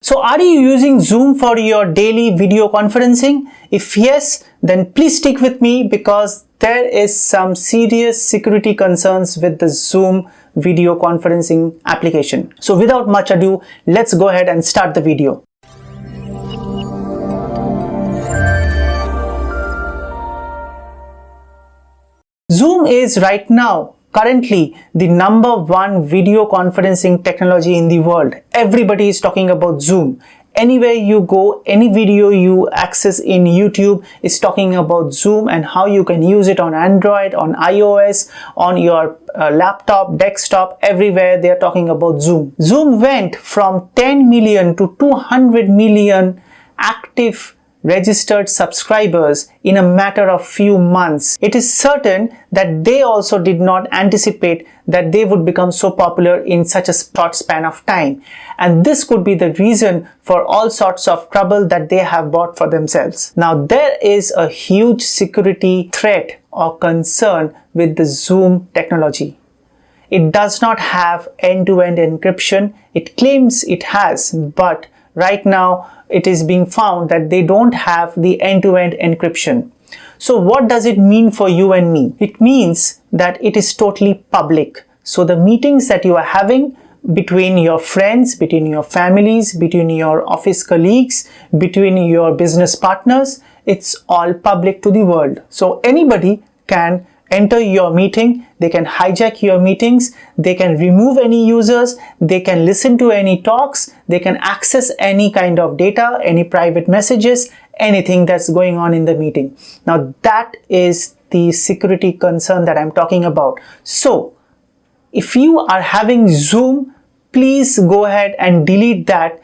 So are you using Zoom for your daily video conferencing? If yes, then please stick with me because there is some serious security concerns with the Zoom video conferencing application. So without much ado, let's go ahead and start the video. Zoom is right now currently the #1 video conferencing technology in the world. Everybody is talking about Zoom. Anywhere you go, any video you access in YouTube is talking about Zoom and how you can use it on Android, on iOS, on your laptop, desktop, everywhere they are talking about Zoom. Zoom went from 10 million to 200 million active registered subscribers in a matter of few months. It is certain that they also did not anticipate that they would become so popular in such a short span of time. And this could be the reason for all sorts of trouble that they have brought for themselves. Now, there is a huge security threat or concern with the Zoom technology. It does not have end-to-end encryption. It claims it has, but right now it is being found that they don't have the end-to-end encryption. So what does it mean for you and me? It means that it is totally public. So the meetings that you are having between your friends, between your families, between your office colleagues, between your business partners, it's all public to the world. So anybody can enter your meeting, they can hijack your meetings, they can remove any users, they can listen to any talks, they can access any kind of data, any private messages, anything that's going on in the meeting. Now that is the security concern that I'm talking about. So if you are having Zoom, please go ahead and delete that.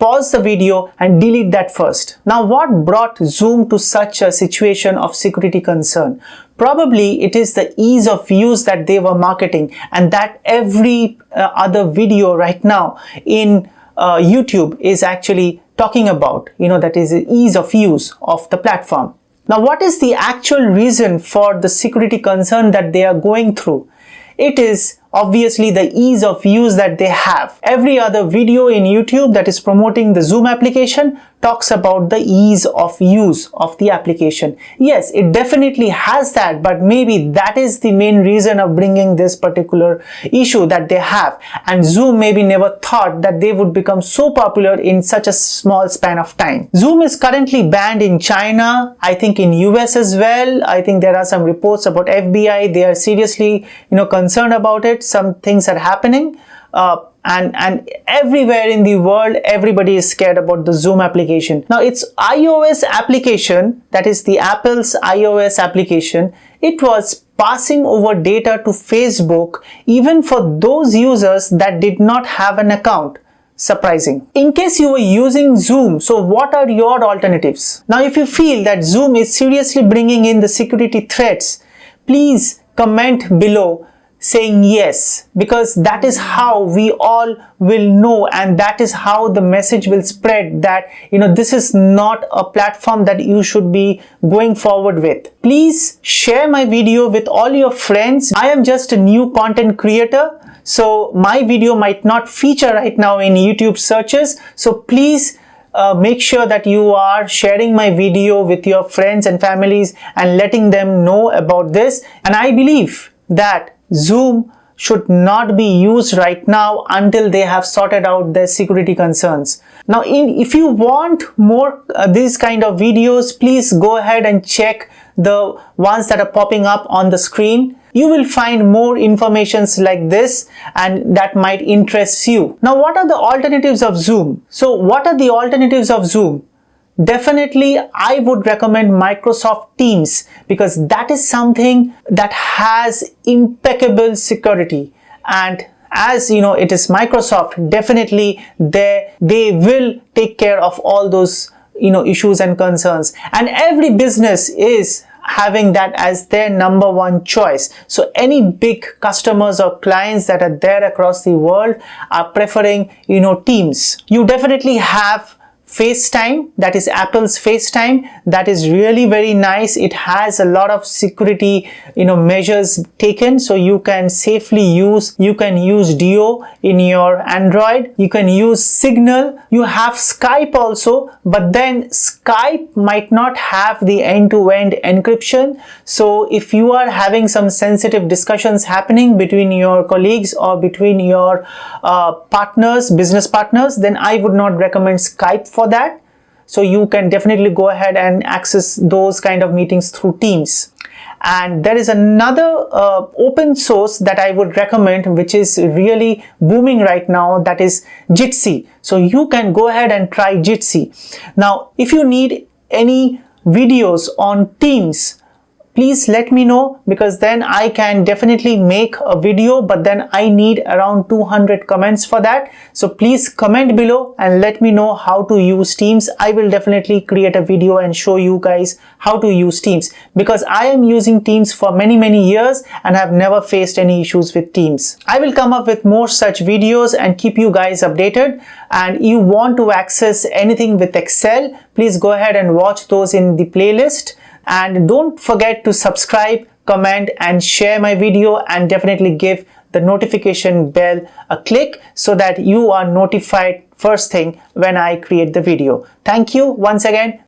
Pause the video and delete that first. Now, what brought Zoom to such a situation of security concern? Probably it is the ease of use that they were marketing, and that every other video right now in YouTube is actually talking about, that is the ease of use of the platform. Now, what is the actual reason for the security concern that they are going through? It is obviously the ease of use that they have. Every other video in YouTube that is promoting the Zoom application talks about the ease of use of the application. Yes, it definitely has that, but maybe that is the main reason of bringing this particular issue that they have. And Zoom maybe never thought that they would become so popular in such a small span of time. Zoom is currently banned in China, I think in US as well. I think there are some reports about FBI. They are seriously, concerned about it. Some things are happening. And everywhere in the world, everybody is scared about the Zoom application. Now, its iOS application, that is the Apple's iOS application, it was passing over data to Facebook even for those users that did not have an account. Surprising. In case you were using Zoom, so what are your alternatives? Now, if you feel that Zoom is seriously bringing in the security threats, please comment below saying yes, because that is how we all will know, and that is how the message will spread that this is not a platform that you should be going forward with. Please share my video with all your friends. I am just a new content creator, so my video might not feature right now in YouTube searches. So please make sure that you are sharing my video with your friends and families and letting them know about this. And I believe that Zoom should not be used right now until they have sorted out their security concerns. Now, if you want more these kind of videos, please go ahead and check the ones that are popping up on the screen. You will find more informations like this, and that might interest you. Now, what are the alternatives of Zoom? So, what are the alternatives of Zoom? Definitely, I would recommend Microsoft Teams, because that is something that has impeccable security. And as it is Microsoft, definitely they will take care of all those issues and concerns. And every business is having that as their #1 choice. So any big customers or clients that are there across the world are preferring Teams. You definitely have FaceTime, that is Apple's FaceTime. That is really very nice. It has a lot of security, measures taken, so you can safely use. You can use Duo in your Android. You can use Signal. You have Skype also, but then Skype might not have the end-to-end encryption. So if you are having some sensitive discussions happening between your colleagues or between your business partners, then I would not recommend Skype for that. So you can definitely go ahead and access those kind of meetings through Teams. And there is another open source that I would recommend, which is really booming right now, that is Jitsi. So you can go ahead and try Jitsi. Now, if you need any videos on Teams, please let me know, because then I can definitely make a video, but then I need around 200 comments for that. So please comment below and let me know how to use Teams. I will definitely create a video and show you guys how to use Teams, because I am using Teams for many years and have never faced any issues with Teams. I will come up with more such videos and keep you guys updated. And you want to access anything with Excel, please go ahead and watch those in the playlist. And don't forget to subscribe, comment and share my video, and definitely give the notification bell a click so that you are notified first thing when I create the video. Thank you once again.